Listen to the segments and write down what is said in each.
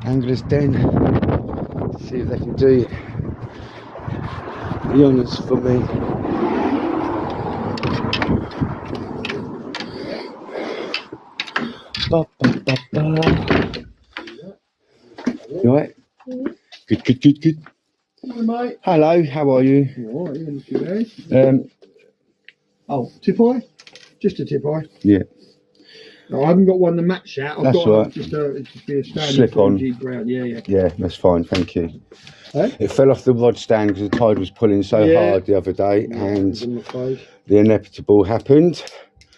Angler's Den. See if they can do the honours for me. Ba, ba, ba, ba. You alright? Good. Hi, mate. Hello, how are you? Alright, you're looking good. Oh, tip eye? Just a tip eye? Yeah. No, I haven't got one to match that. I've That's got right. just a standard Slip on. ground. Yeah. Yeah, that's fine, thank you. Eh? It fell off the rod stand because the tide was pulling so hard the other day, and the inevitable happened.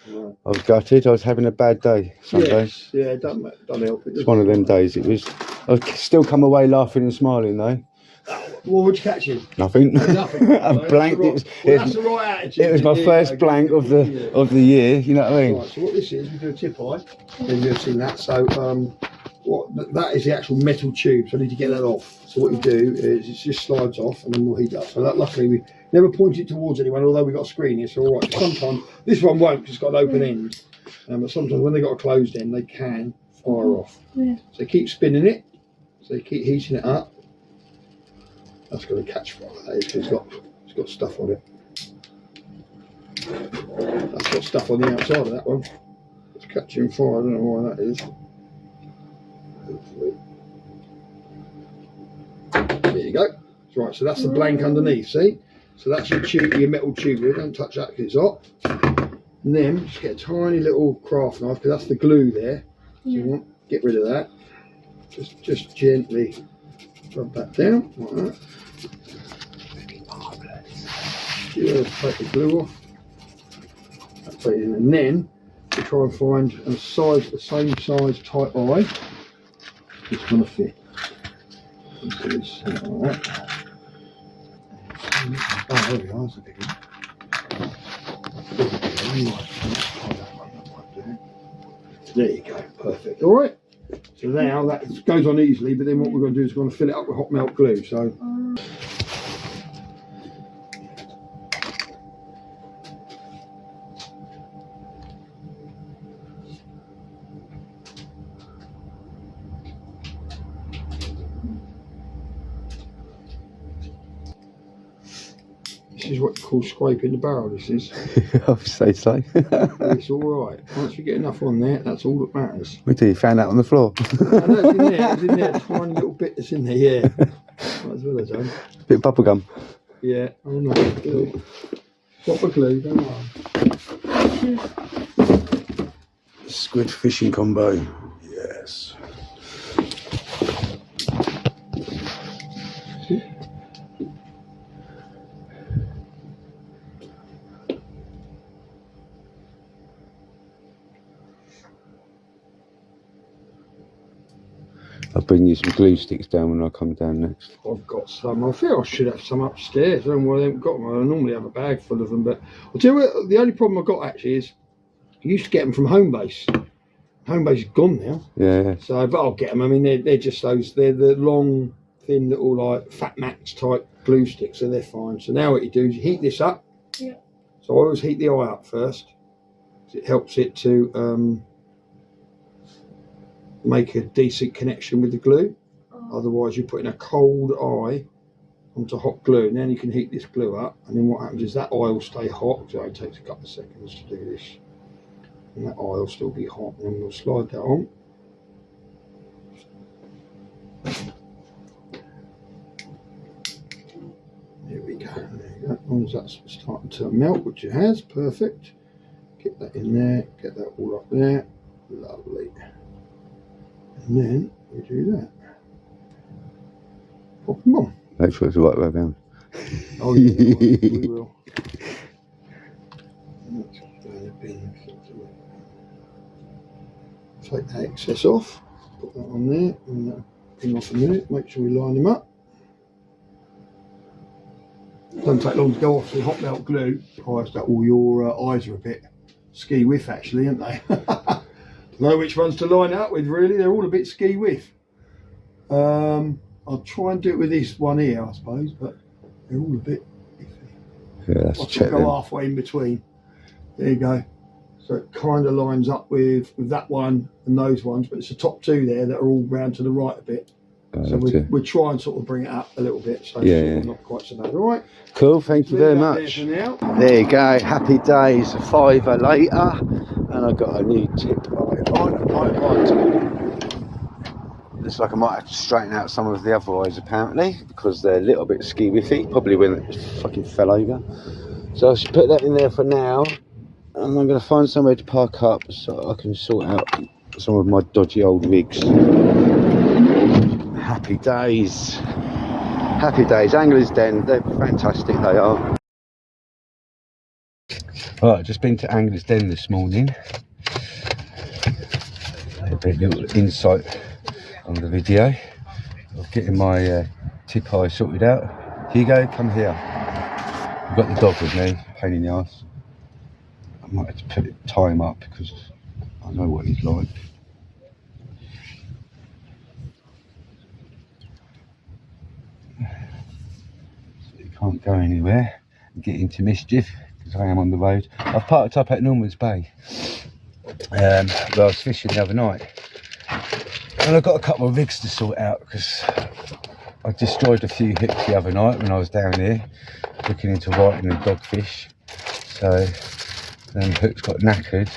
Right. I was gutted. I was having a bad day Sunday. Yes. Yeah, don't help it. It's one of them days. It was. I still come away laughing and smiling though. What would you catch him? Nothing. Nothing. A blank. That's the right attitude. It was my first blank of the year. You know what I mean? Right, so what this is, we do a tip eye. Then you've seen that. So that is the actual metal tube. So I need to get that off. So what you do is it just slides off, and then we'll heat it up. So that luckily we never point it towards anyone, although we've got a screen here. So all right. Sometimes this one won't because it's got an open end. But sometimes when they've got a closed end, they can fire off. Yeah. So keep spinning it. So you keep heating it up. That's going to catch fire. It's got stuff on it. That's got stuff on the outside of that one. It's catching fire. I don't know why that is. Hopefully. There you go. Right, so that's the blank underneath, see? So that's your tube, your metal tube. Don't touch that because it's hot. And then just get a tiny little craft knife because that's the glue there. So you want to get rid of that. Just gently rub that down like that. Just take the glue off. And then we try and find the same size type eye. It's going to fit. Like that. Oh, there we are. That's a big one. There you go. Perfect. All right. So now that goes on easily, but then what we're going to do is we're going to fill it up with hot melt glue. So. This is what you call scraping the barrel, this is. I would say so. It's alright. Once we get enough on there, that's all that matters. What do you found that on the floor? No, it's in there. It's in there. A tiny little bit that's in there, yeah. Might as well have done. Bit of bubble gum. Yeah, oh no. Proper glue, don't worry. Squid fishing combo. Yes. I'll bring you some glue sticks down when I come down next. I've got some. I feel I should have some upstairs. I don't know why I haven't got them. I normally have a bag full of them, but I'll tell you what, the only problem I've got actually is I used to get them from Home Base. Home Base is gone now. Yeah. So, but I'll get them. I mean, they're just those. They're the long, thin little like Fat Max type glue sticks, so they're fine. So now what you do is you heat this up. Yeah. So I always heat the eye up first. It helps it to make a decent connection with the glue. Otherwise you're putting a cold eye onto hot glue, and then you can heat this glue up, and then what happens is that eye will stay hot. So it takes a couple of seconds to do this, and that eye will still be hot, and then we'll slide that on. There we go. There you go. As long as that's starting to melt, which it has, perfect. Get that in there, get that all up there. Lovely. And then we do that. Pop them on. Make sure it's the right way around. Oh yeah, we will. Take the excess off, put that on there, and that'll ping off a minute. Make sure we line them up. Doesn't take long to go off the hot melt glue. Price that all your eyes are a bit ski whiff actually, aren't they? Know which ones to line up with really, they're all a bit ski whiff. I'll try and do it with this one here I suppose, but they're all a bit iffy. Yeah, that's check go then. halfway in between. There you go. So it kind of lines up with that one and those ones, but it's the top two there that are all round to the right a bit. So we try and sort of bring it up a little bit, so Yeah, it's not quite so bad. All right. Cool. Thank you very much. There you go. Happy days. 5 later, and I got a new tip on. Looks like I might have to straighten out some of the other eyes apparently, because they're a little bit ski-whiffy, probably when it fucking fell over. So I should put that in there for now, and I'm going to find somewhere to park up so I can sort out some of my dodgy old rigs. Happy days. Happy days. Anglers Den, they're fantastic, they are. Right, just been to Anglers Den this morning. A little insight on the video of getting my tip eye sorted out. Hugo, come here. I've got the dog with me, pain in the arse. I might have to tie him up because I know what he's like. So he can't go anywhere and get into mischief because I am on the road. I've parked up at Norman's Bay where I was fishing the other night. And I've got a couple of rigs to sort out because I destroyed a few hooks the other night when I was down here looking into whiting and dogfish. So then hooks got knackered.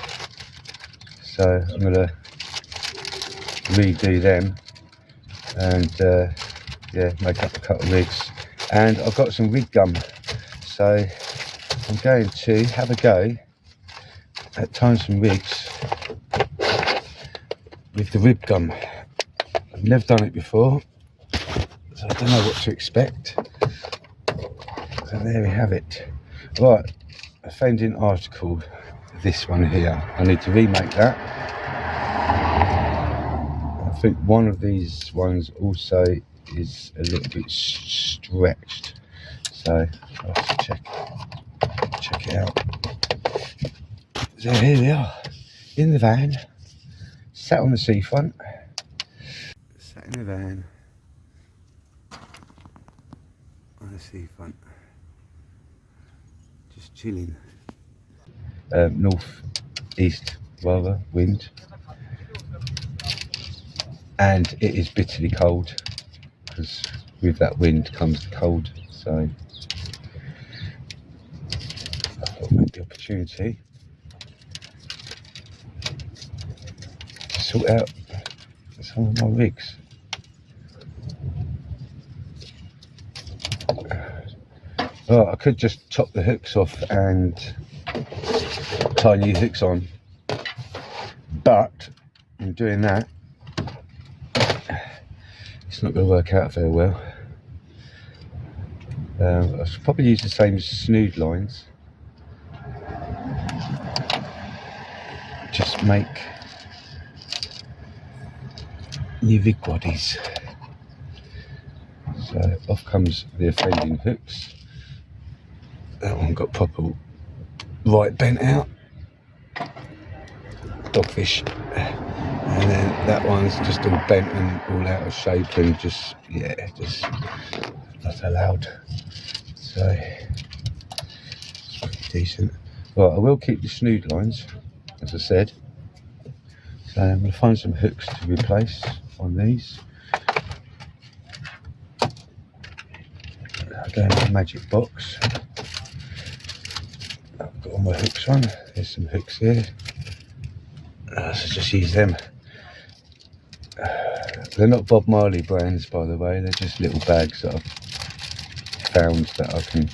So I'm going to redo them and yeah, make up a couple of rigs. And I've got some rig gum. So I'm going to have a go at tying some rigs with the rib gum. I've never done it before, so I don't know what to expect. So there we have it. Right, I found an article, this one here. I need to remake that. I think one of these ones also is a little bit stretched, so I'll have to check it out. So here we are, in the van, sat on the seafront. Sat in the van on the seafront, just chilling. North east rather wind, and it is bitterly cold because with that wind comes the cold. So I thought I'd make the opportunity to sort out some of my rigs. Well, I could just chop the hooks off and tie new hooks on, but in doing that, it's not going to work out very well. I should probably use the same snood lines, just make new rig bodies. So off comes the offending hooks. That one got proper right bent out, dogfish, and then that one's just all bent and all out of shape and just, yeah, just not allowed. So it's pretty decent. Right, I will keep the snood lines, as I said. So I'm going to find some hooks to replace on these. I'll go in the magic box. I've got all my hooks on. There's some hooks here. So just use them. They're not Bob Marley brands, by the way. They're just little bags that I've found that I can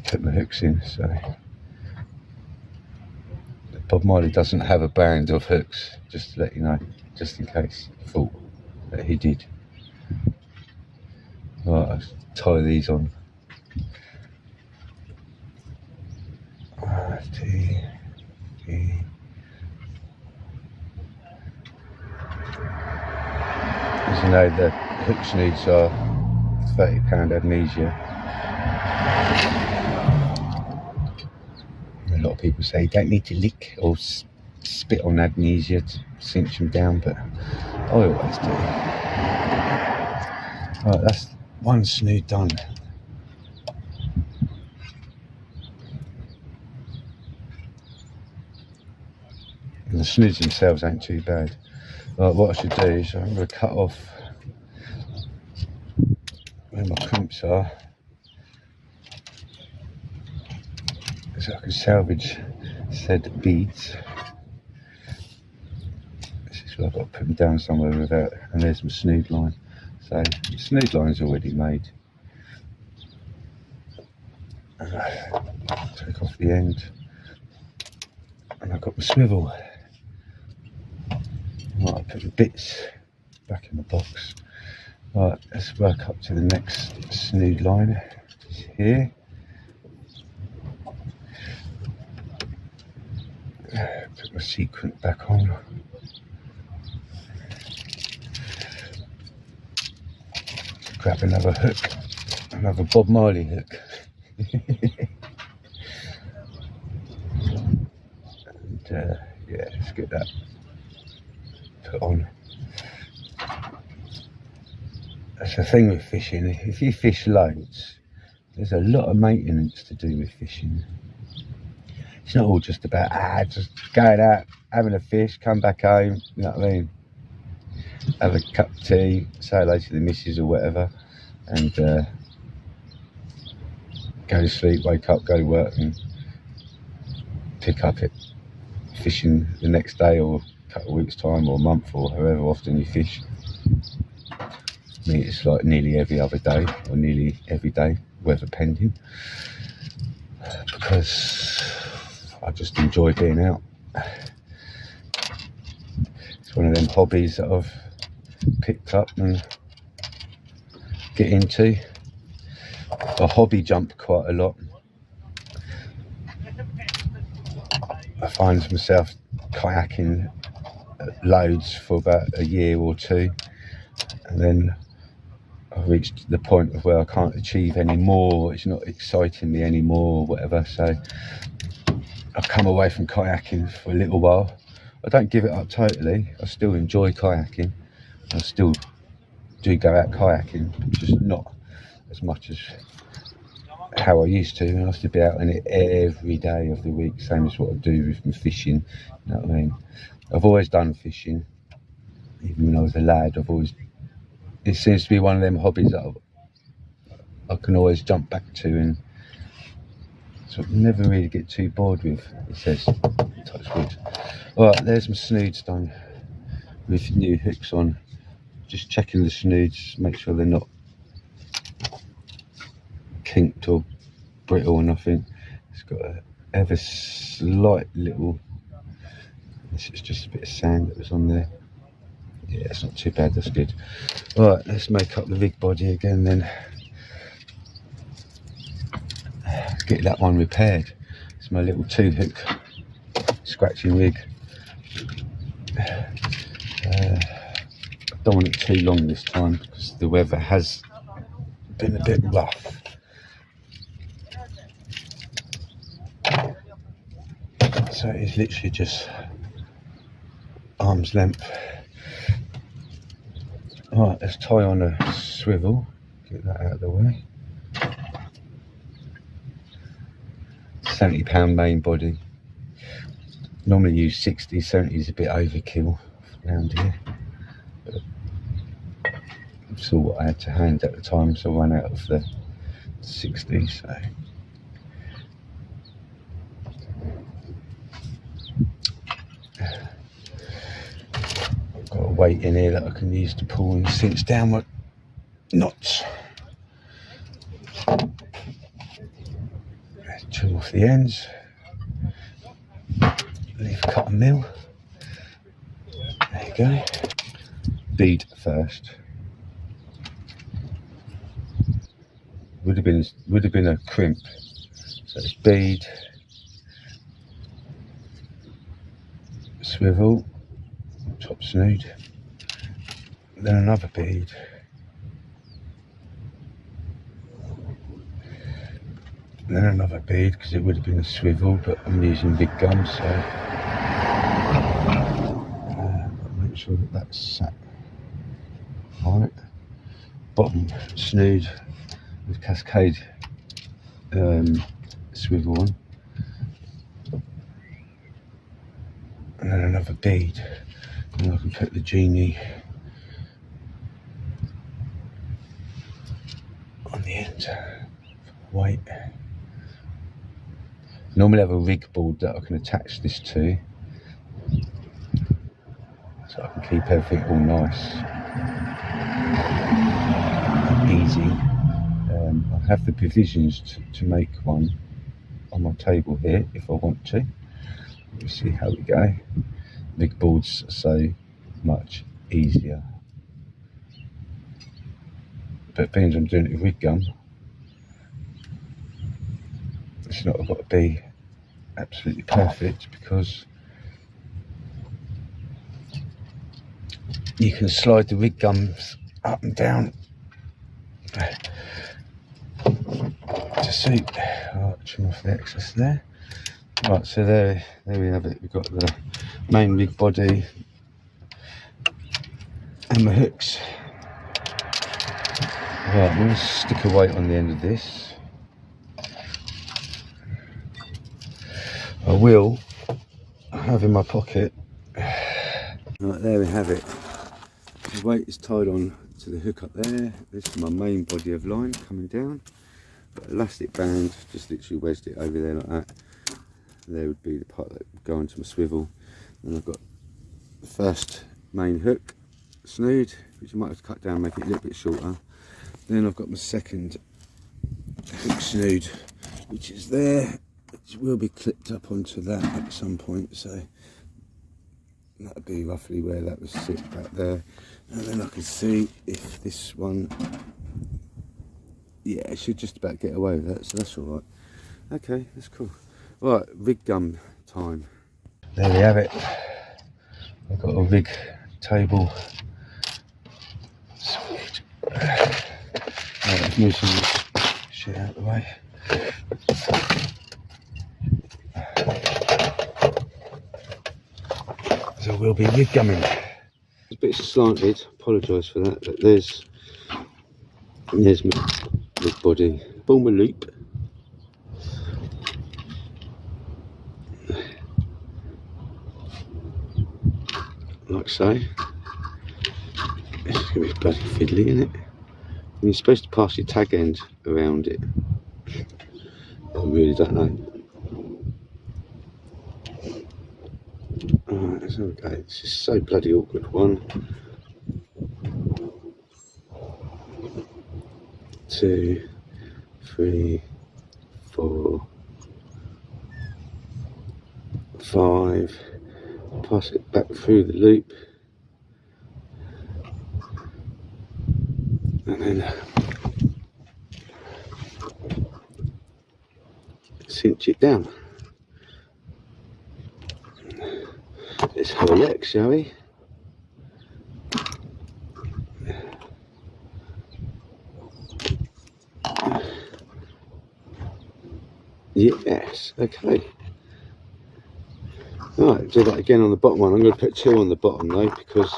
put my hooks in. So Bob Marley doesn't have a brand of hooks, just to let you know, just in case you thought that he did. Right, I'll tie these on. As you know, the hook snoods are £30 Adnesia. A lot of people say you don't need to lick or spit on Adnesia to cinch them down, but I always do. Right, that's one snood done. And the snoods themselves ain't too bad. Right, what I should do is I'm going to cut off where my crimps are, so I can salvage said beads. This is where I've got to put them down somewhere without, and there's my snood line. So the snood line's already made. Take off the end, and I've got my swivel. Right, I put the bits back in the box. Right, let's work up to the next snood line, which is here. Put my sequent back on. Grab another hook, another Bob Marley hook. And yeah, let's get that put on. That's the thing with fishing. If you fish loads, there's a lot of maintenance to do with fishing. It's not all just about just going out, having a fish, come back home, you know what I mean? Have a cup of tea, say hello to the missus or whatever, and go to sleep, wake up, go to work, and pick up it fishing the next day or a couple of weeks' time or a month or however often you fish. I mean, it's like nearly every other day or nearly every day, weather pending, because I just enjoy being out. It's one of them hobbies that I've picked up and get into. I hobby jump quite a lot. I find myself kayaking loads for about a year or two, and then I reached the point of where I can't achieve any more, it's not exciting me anymore or whatever, so I've come away from kayaking for a little while. I don't give it up totally, I still enjoy kayaking, I still do go out kayaking, just not as much as how I used to. I used to be out in it every day of the week, same as what I do with my fishing, you know what I mean. I've always done fishing, even when I was a lad. It seems to be one of them hobbies that I can always jump back to, and so I never really get too bored with, it says, touch wood. Alright, there's my snoods done with new hooks on. Just checking the snoods, make sure they're not kinked or brittle or nothing. It's got a ever slight little, this is just a bit of sand that was on there. Yeah, it's not too bad, that's good. Alright, let's make up the rig body again then. Let's get that one repaired. It's my little 2-hook scratching rig. I don't want it too long this time because the weather has been a bit rough. So it's literally just arm's length. Alright, let's tie on a swivel, get that out of the way. £70 main body. Normally use 60, 70 is a bit overkill around here. But it's all what I had to hand at the time, so I ran out of the 60, so. I've got a weight in here that I can use to pull and cinch down my knots. Trim off the ends, leave a cut and mill. There you go. Bead first. Would have been a crimp. So it's bead, swivel, top snood, then another bead. Then another bead, because it would have been a swivel, but I'm using big gums, so make sure that that's sat right. Bottom snood with cascade swivel on, and then another bead, and I can put the genie Right, wait. Normally I have a rig board that I can attach this to, so I can keep everything all nice and easy. I have the provisions to make one on my table here if I want to. We'll see how we go. Rig boards are so much easier, but being I'm doing it with rig gum, it's not got to be absolutely perfect, because you can slide the rig gums up and down to suit. Right, trim off the excess there. Right, so there we have it. We've got the main rig body and the hooks. Right, I'm going to stick a weight on the end of this. I will have in my pocket. Right, there we have it. The weight is tied on to the hook up there. This is my main body of line coming down. Got elastic band, just literally wedged it over there like that. There would be the part that would go onto my swivel. Then I've got the first main hook snood, which I might have to cut down and make it a little bit shorter. Then I've got my second hook snood, which is there, which will be clipped up onto that at some point, so that would be roughly where that would sit back there. And then I can see if this one, yeah, it should just about get away with that, so that's all right. Okay, that's cool. Right, rig gum time. There we have it. I've got a rig table. Sweet. Right, let's move some shit out of the way. So we'll be rig gumming. It's a bit slanted, apologise for that, but there's my rig body. Pull my loop. Like so. This is going to be bloody fiddly, isn't it? And you're supposed to pass your tag end around it. I really don't know. Alright, that's okay. This is so bloody awkward. 1, 2, 3, 4, 5. Pass it back through the loop, and then cinch it down. Let's have a look, shall we? Yes, okay. Right, do that again on the bottom one. I'm going to put 2 on the bottom though, because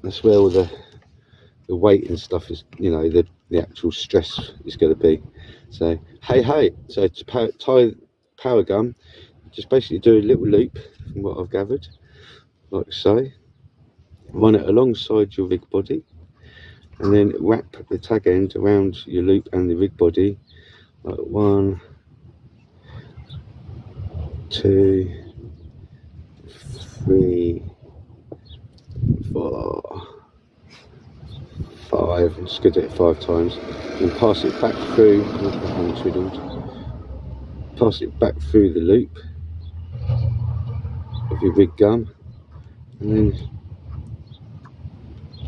that's where all the weight and stuff is, you know, the actual stress is going to be. So, hey, so to tie power gum, just basically do a little loop from what I've gathered, like so. Run it alongside your rig body, and then wrap the tag end around your loop and the rig body, like 1, 2, 3, 4, 5. I'm just going to do it 5 times, and pass it back through. Pass it back through the loop of your rig gum, and then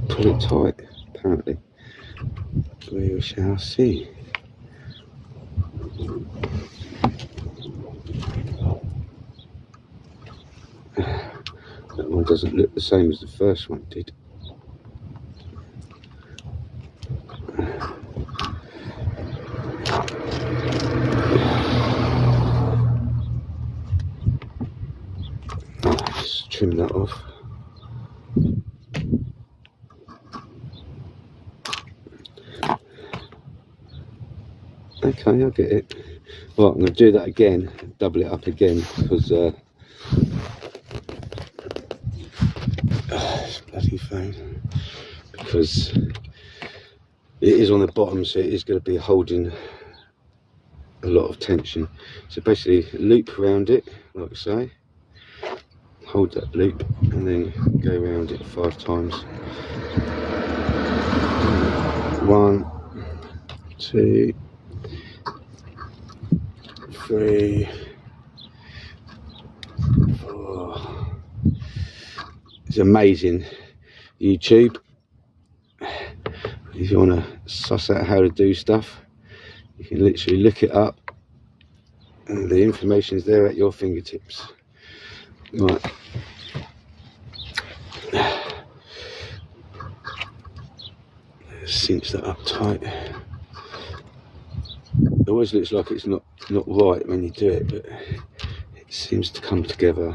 pull it tight. Apparently, we shall see. That one doesn't look the same as the first one did. Just trim that off. Okay, I'll get it. Right, I'm going to do that again, double it up again, because bloody phone, because It is on the bottom, so it is going to be holding a lot of tension. So basically loop around it, like I say, hold that loop and then go around it 5 times. 1, 2, 3, 4. It's amazing. YouTube, if you want to suss out how to do stuff, you can literally look it up and the information is there at your fingertips. Right. Cinch that up tight. It always looks like it's not right when you do it, but it seems to come together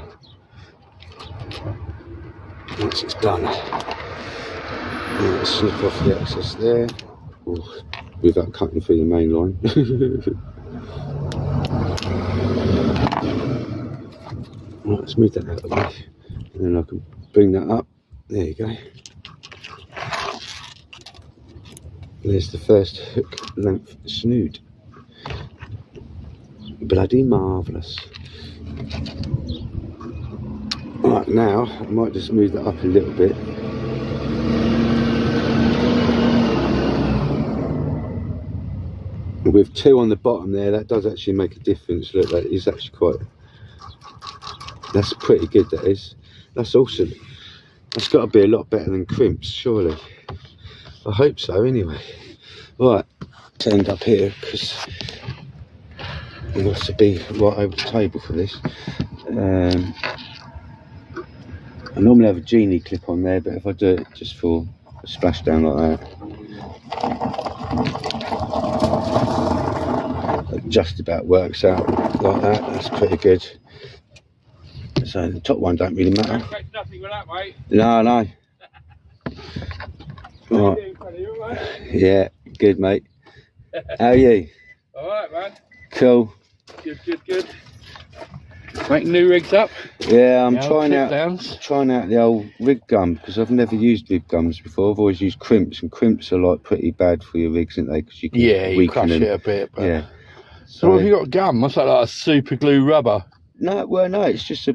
once it's done. Now snip off the excess there, without cutting through the main line. Right, let's move that out of the way, and then I can bring that up. There you go. There's the first hook length snood. Bloody marvellous. Right, now I might just move that up a little bit. With 2 on the bottom there, that does actually make a difference. Look, that is actually quite, that's pretty good, that is. That's awesome. That's got to be a lot better than crimps, surely. I hope so, anyway. Right, let's end up here because it wants to be right over the table for this. I normally have a genie clip on there, but if I do it just for a splashdown like that, it just about works out like that. That's pretty good. So the top one don't really matter. Don't nothing with that, mate. No. Right. Yeah, good, mate. How are you? Alright, man. Cool. Good. Making new rigs up. Yeah, I'm The old trying tip out downs. the old rig gum because I've never used rig gums before. I've always used crimps, and crimps are like pretty bad for your rigs, aren't they? Because you can You weaken crush them. it a bit. But... Yeah. So what have you got gum? What's that, like a super glue rubber No, it's just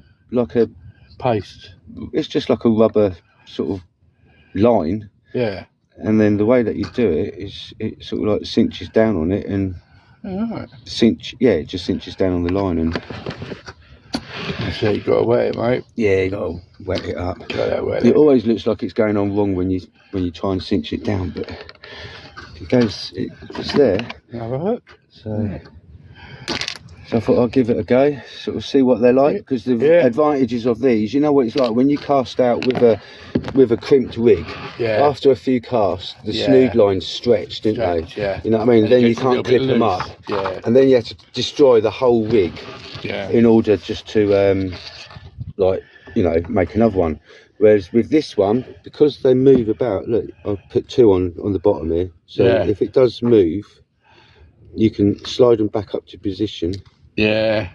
paste? it's just like a rubber sort of line, Yeah. and then the way that you do it is it sort of like cinches down on it and Alright. it just cinches down on the line and So you got to wet it, mate. yeah, you got to wet it up. Wet It it. always looks like it's going on wrong when you try and cinch it down, but it's there. Have a hook. So I thought I'd give it a go, sort of see what they're like, because the advantages of these, you know what it's like when you cast out with a crimped rig. Yeah. After a few casts, the snood lines stretch, didn't they? Yeah. You know what I mean? And then it you gets a can't little bit clip them loose. up, Yeah. and then you have to destroy the whole rig in order just to make another one. Whereas with this one, because they move about, look, I've put 2 on the bottom here, so if it does move, you can slide them back up to position. Yeah.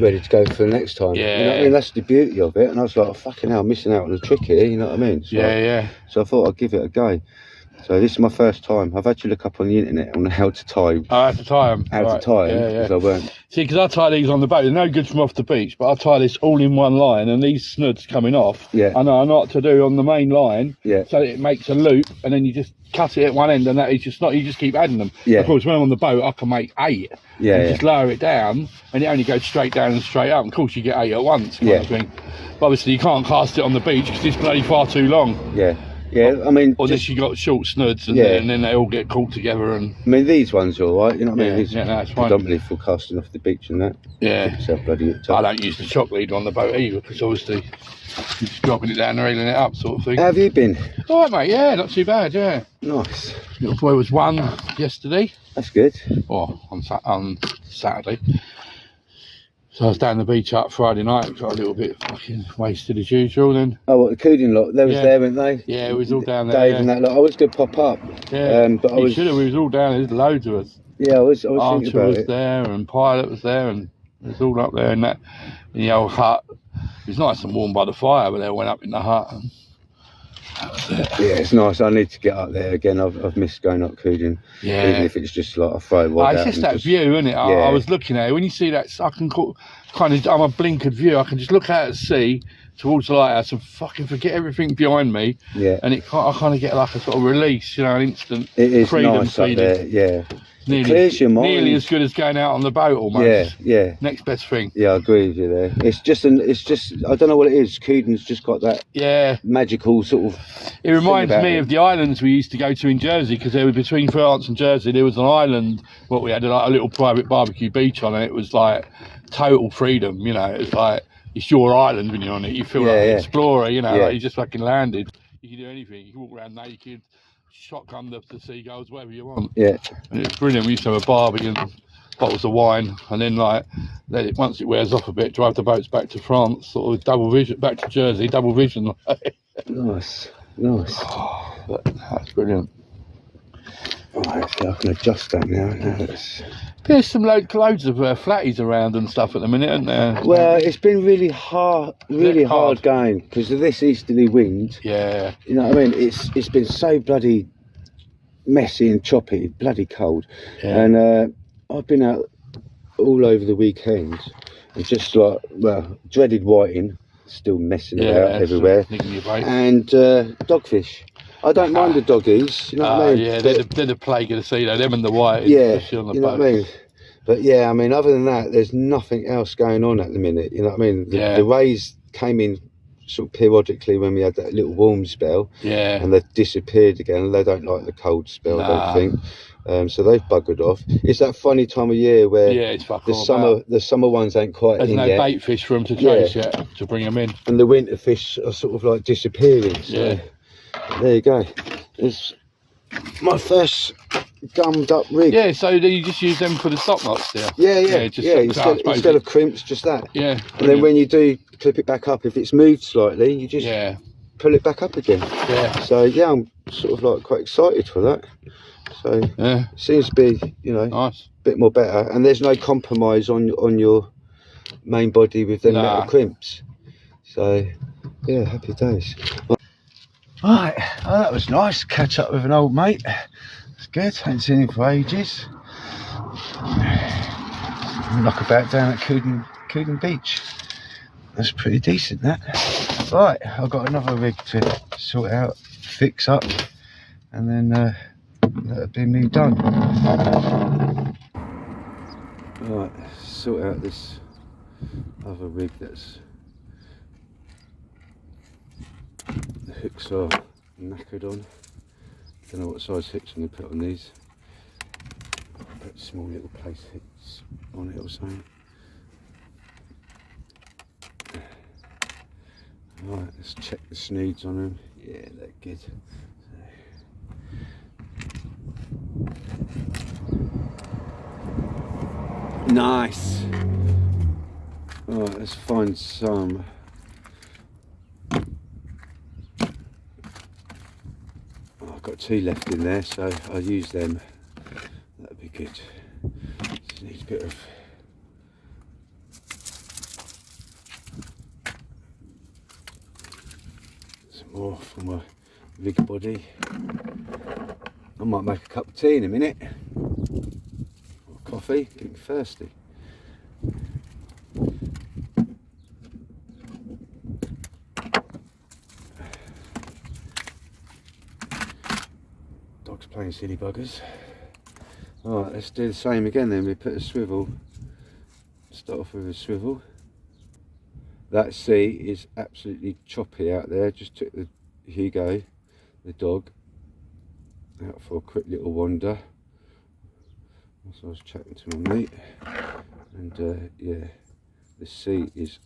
Ready to go for the next time. Yeah. You know what I mean? That's the beauty of it. And I was like, oh, fucking hell, I'm missing out on a trick here, you know what I mean? So So I thought I'd give it a go. So this is my first time. I've had to look up on the internet on how to tie. I have to tie them. To tie them, because I weren't. See, because I tie these on the boat. They're no good from off the beach, but I tie this all in one line, and these snuds coming off. Yeah. I know what to do on the main line. Yeah. So it makes a loop, and then you just cut it at one end, and that is just not. You just keep adding them. Yeah. Of course, when I'm on the boat, I can make 8. Yeah. And just lower it down, and it only goes straight down and straight up. Of course, you get 8 at once, kind of thing. But obviously, you can't cast it on the beach because it's bloody far too long. Yeah. Yeah, I mean, Unless you got short snuds, and then they all get caught together. And I mean, these ones are all right, you know what I mean? These that's fine. predominantly for casting off the beach and that. Yeah. So bloody hooked up. I don't use the chock leader on the boat either, because obviously you're just dropping it down and reeling it up, sort of thing. How have you been? All right, mate. Yeah, not too bad. Yeah. Nice. Little boy was 1 yesterday, That's good. or on Saturday. So I was down the beach up Friday night, got a little bit fucking wasted as usual. Then. Oh, what, the Cooding lot? They was there, weren't they? Yeah, it was all down there. Dave and that lot. I was going to pop up. Yeah. But I We was. should have. We was all down there. There's loads of us. Yeah, I was Archer thinking about was it. there, and Pilot was there, and it was all up there in that in the old hut. It was nice and warm by the fire, but they went up in the hut. And Yeah, it's nice. I need to get up there again. I've missed going up Coodin. Yeah. Even if it's just like a throw wide It's out just that view, isn't it? I was looking at it. When you see that, I can kind of, I'm a blinkered view. I can just look out at sea towards the lighthouse and fucking forget everything behind me. Yeah. And I kind of get like a sort of release, you know, an instant It is freedom nice up feeling. there, yeah. Nearly, Clears your mind. nearly as good as going out on the boat almost. Yeah, yeah. Next best thing. Yeah, I agree with you there. It's just I don't know what it is. Coodin's just got that magical sort of. It reminds me of the islands we used to go to in Jersey, because there was, between France and Jersey, there was an island what we had like a little private barbecue beach on, and it was like total freedom, you know. It was like it's your island when you're on it. You feel like an explorer, you know, like you just fucking landed. You can do anything. You can walk around naked, shotgun the seagulls, whatever you want. Yeah. And it's brilliant. We used to have a barbie and bottles of wine, and then like once it wears off a bit, drive the boats back to France, sort of double vision, back to Jersey, double vision. Nice. Oh, but that's brilliant. Right, so I can adjust that now. There's some loads of flatties around and stuff at the minute, isn't there? Well, it's been really hard going because of this easterly wind. Yeah. You know what I mean? It's been so bloody messy and choppy, bloody cold. Yeah. And I've been out all over the weekend and just like, well, dreaded whiting, still messing about everywhere. And dogfish. I don't mind the doggies, you know what I mean? Yeah, they're the plague of the sea, though, them and the white. Yeah, you know what I mean? But yeah, I mean, other than that, there's nothing else going on at the minute, you know what I mean? The rays came in sort of periodically when we had that little warm spell. Yeah. And they've disappeared again. They don't like the cold spell, I don't think. So they've buggered off. It's that funny time of year where it's the summer ones ain't quite in yet. There's no bait fish for them to chase yet, to bring them in. And the winter fish are sort of like disappearing. So there you go. It's my first gummed up rig. Yeah, so you just use them for the stop knots there. Instead of crimps, just that. Yeah. And then when you do clip it back up, if it's moved slightly, you just pull it back up again. Yeah. So yeah, I'm sort of like quite excited for that. So it seems to be, you know, nice. A bit more better, and there's no compromise on your main body with them metal crimps. So yeah, happy days. Right, that was nice. Catch up with an old mate. It's good. Ain't seen him for ages. Knock about down at Coodin Beach. That's pretty decent, that. Right, I've got another rig to sort out, fix up, and then that'll be me done. Right, sort out this other rig that's. The hooks are knackered on. Don't know what size hooks I'm going to put on these. Put small little place hooks on it or something. Right, let's check the snoods on them. Yeah, they're good. Nice. Alright, let's find some. I've got 2 left in there, so I'll use them. That'd be good. Just need a bit of some more for my rig body. I might make a cup of tea in a minute, or coffee. Getting thirsty. Playing silly buggers. Alright, let's do the same again then. We put a swivel, start off with a swivel. That sea is absolutely choppy out there. Just took the Hugo, the dog, out for a quick little wander. So I was chatting to my mate, and yeah, the sea is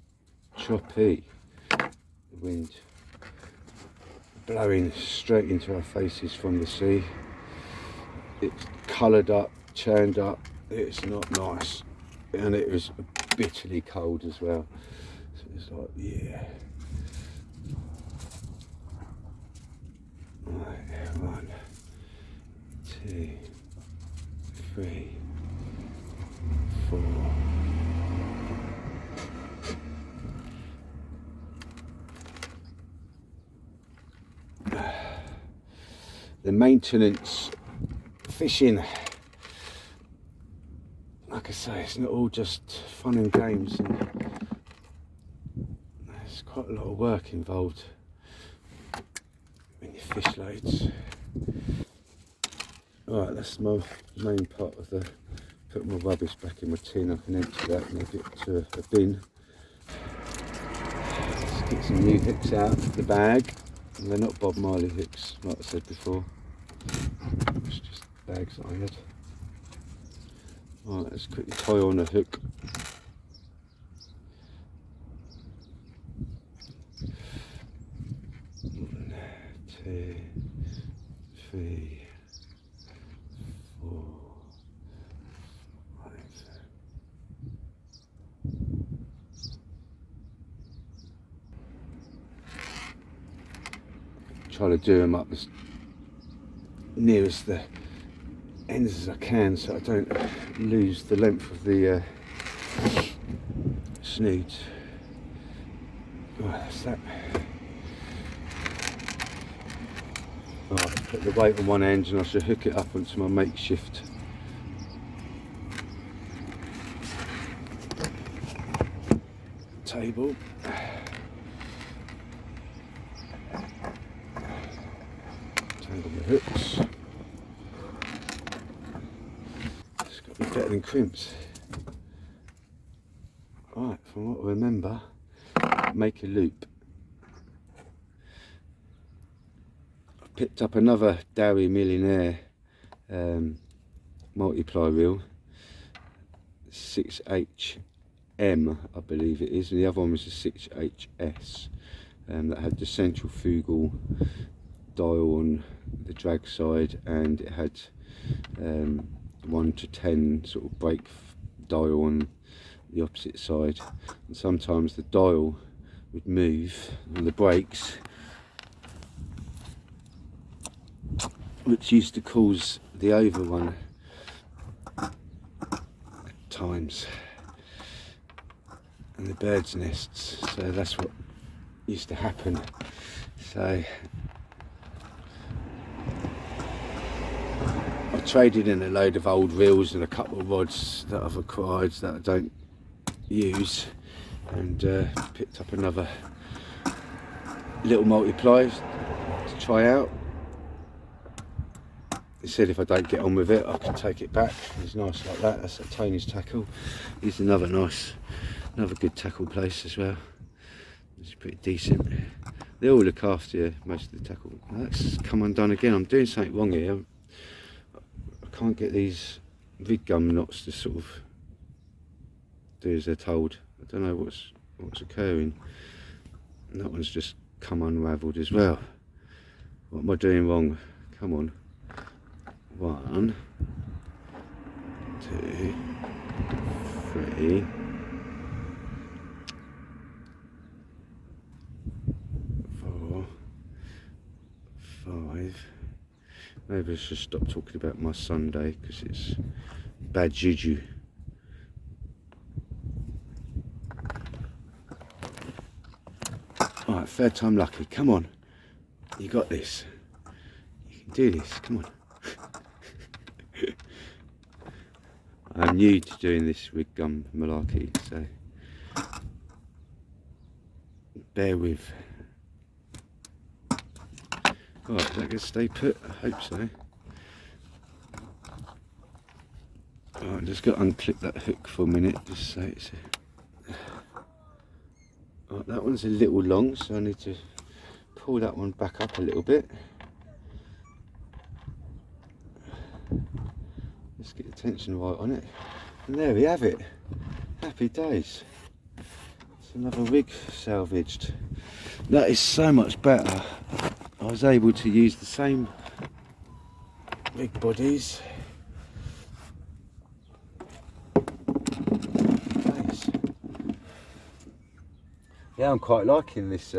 choppy. The wind blowing straight into our faces from the sea. It's coloured up, churned up. It's not nice, and it was bitterly cold as well. So it's like, yeah. Right, 1, 2, 3, 4. the maintenance fishing. Like I say, it's not all just fun and games, and there's quite a lot of work involved when you fish loads. Alright, that's my main part of the putting my rubbish back in my tin. I can empty that and move it to a bin. Let's get some new hooks out of the bag. And they're not Bob Marley hooks, like I said before. It's just bags that I had. Alright, let's quickly tie on a hook. One, two, three, four, five. Try to do them up as near as the ends as I can, so I don't lose the length of the snood. Right, that's that. Right, I'll put the weight on one end and I should hook it up onto my makeshift table. Tangle my hooks. It's got to be better than crimps. Right, from what I remember, make a loop. I've picked up another Dowie Millionaire multiply reel, 6HM I believe it is, and the other one was a 6HS that had the centrifugal dial on the drag side, and it had 1 to 10 sort of brake dial on the opposite side, and sometimes the dial would move on the brakes, which used to cause the overrun at times, and the birds' nests. So that's what used to happen. So I traded in a load of old reels and a couple of rods that I've acquired that I don't use, and picked up another little multiply to try out. He said if I don't get on with it I can take it back. It's nice like that. That's a Tony's Tackle. He's another good tackle place as well. It's pretty decent. They all look after you, most of the tackle. That's come undone again. I'm doing something wrong here. I can't get these rig gum knots to sort of do as they're told. I don't know what's occurring. And that one's just come unravelled as well. What am I doing wrong? Come on. 1, 2, 3, 4, 5. Maybe I should stop talking about my Sunday because it's bad juju. Alright, third time lucky. Come on. You got this. You can do this. Come on. I'm new to doing this rig gum malarkey, so bear with. Alright, is that going to stay put? I hope so. Alright, just got to unclip that hook for a minute, just so it's. Alright, that one's a little long, so I need to pull that one back up a little bit. Let's get the tension right on it. And there we have it. Happy days. It's another rig salvaged. That is so much better. I was able to use the same rig bodies. Nice. Yeah, I'm quite liking this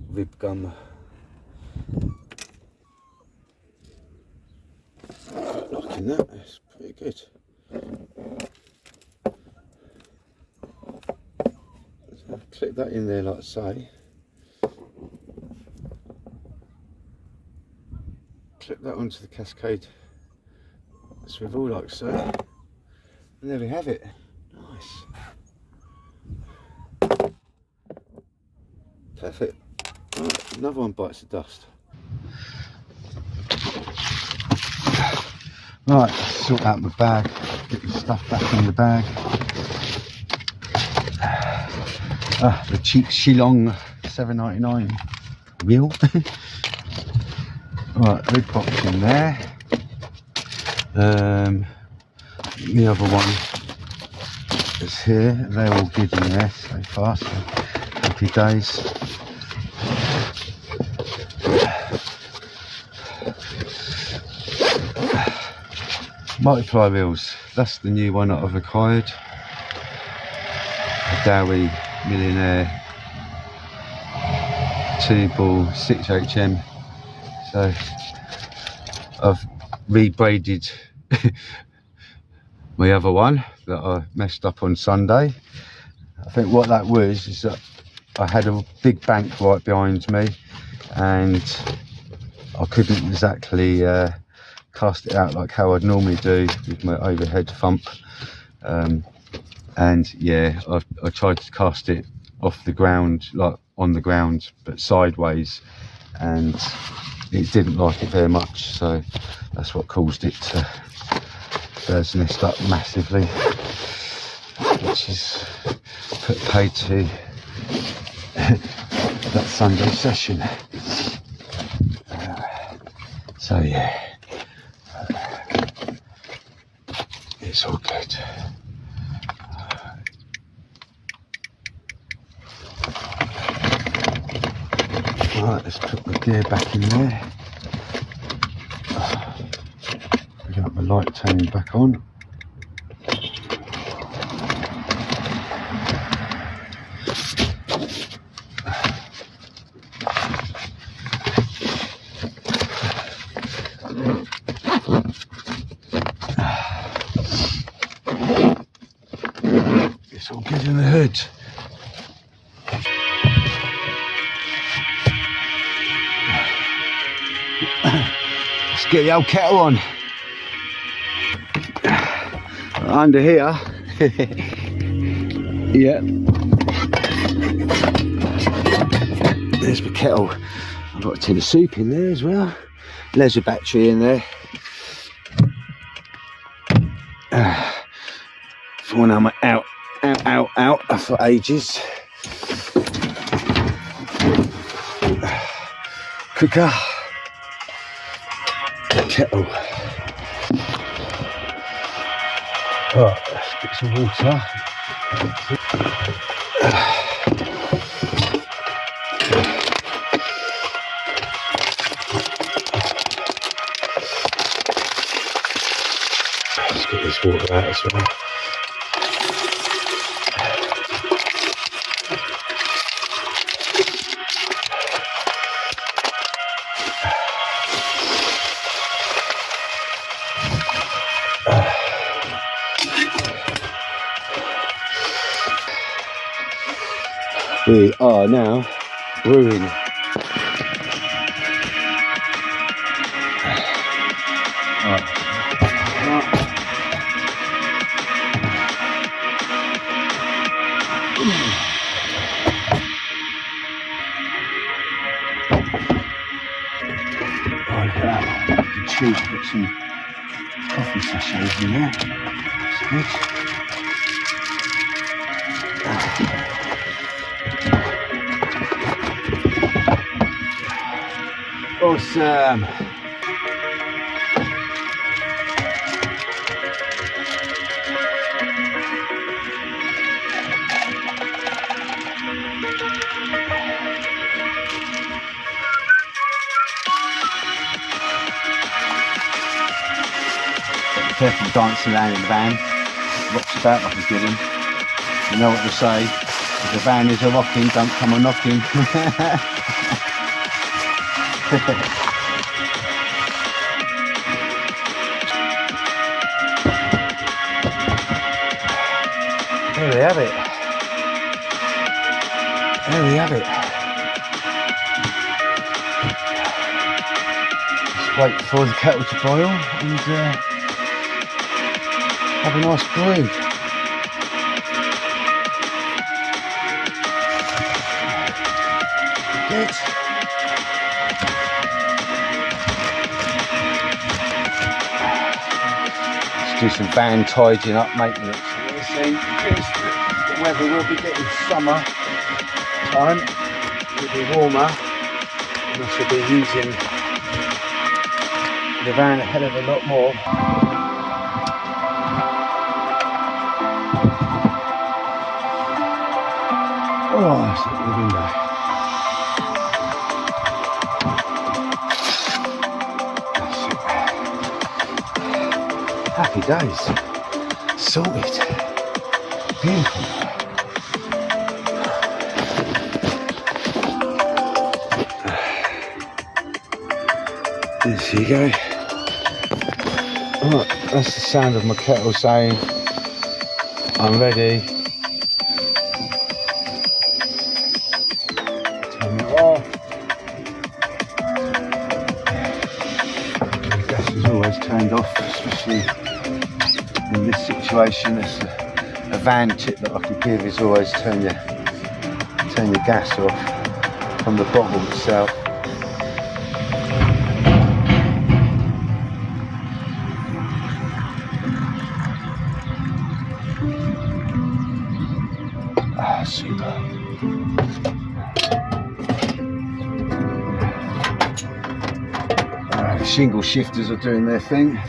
rib gum. Liking that, it's pretty good. So clip that in there like so. clip that onto the Cascade swivel like so, and there we have it. Nice. Perfect. Right, another one bites the dust. Right, sort out my bag, get the stuff back in the bag. The cheap Shillong $7.99 wheel. Right, big box in there. The other one is here. They're all good in there so far, so happy days. Multiply wheels, that's the new one that I've acquired. A Dowie Millionaire 2-ball 6HM. So I've rebraided my other one that I messed up on Sunday. I think what that was is that I had a big bank right behind me and I couldn't exactly cast it out like how I'd normally do with my overhead thump, and yeah, I tried to cast it off the ground, like on the ground but sideways, and it didn't like it very much, so that's what caused it to bird's nest up massively, which is put paid to that Sunday session. So yeah, it's all good. Right, let's put the gear back in there. We got the light turning back on. It's all good in the hood. Let's get the old kettle on. Under here. Yeah. There's the kettle. I've got a tin of soup in there as well. Leisure battery in there. For when I'm out for ages. Cooker. Kettle. Right, let's get some water. Let's get this water out as well. We are now brewing. Right. Oh, look at that. You can choose to put some coffee sachets in there. That's good. Awesome. Careful dancing around in the van. Rocks about like a good one. You know what they say. If the van is a rocking, don't come a knocking. There we have it. There we have it. Let's wait for the kettle to boil and have a nice brew. Good. Let's do some van tidying up, making it see, because the weather will be getting summer time, it'll be warmer, and I should be using the van a hell of a lot more. Oh, let's look at the window. Happy days. Sorted. Beautiful. There you go. Right, that's the sound of my kettle saying I'm ready. Turn it off. The gas is always turned off, especially in this situation. It's a van tip that I could give is always turn your gas off from the bottle itself. Ah, super. The shingle shifters are doing their thing.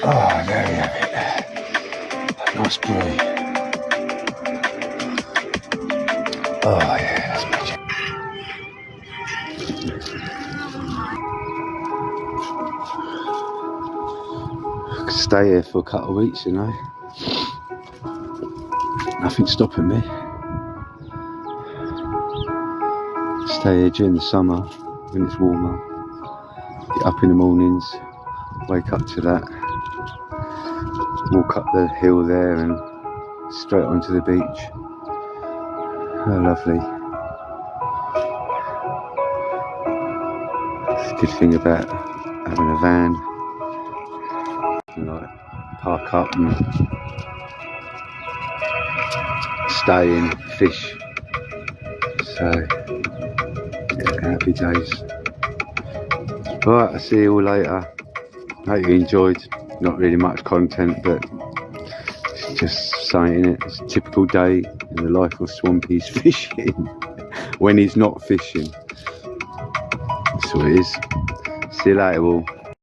Oh, there we have it. Nice brew. Oh yeah, that's magic. I could stay here for a couple of weeks, you know. Nothing stopping me. Stay here during the summer when it's warmer. Get up in the mornings, wake up to that. Walk up the hill there and straight onto the beach. How lovely. It's a good thing about having a van. You can like park up and stay and fish. So yeah, happy days. Right, I'll see you all later. Hope you enjoyed. Not really much content, but it's just saying it. It's a typical day in the life of Swampy's fishing when he's not fishing. That's what it is. See you later all.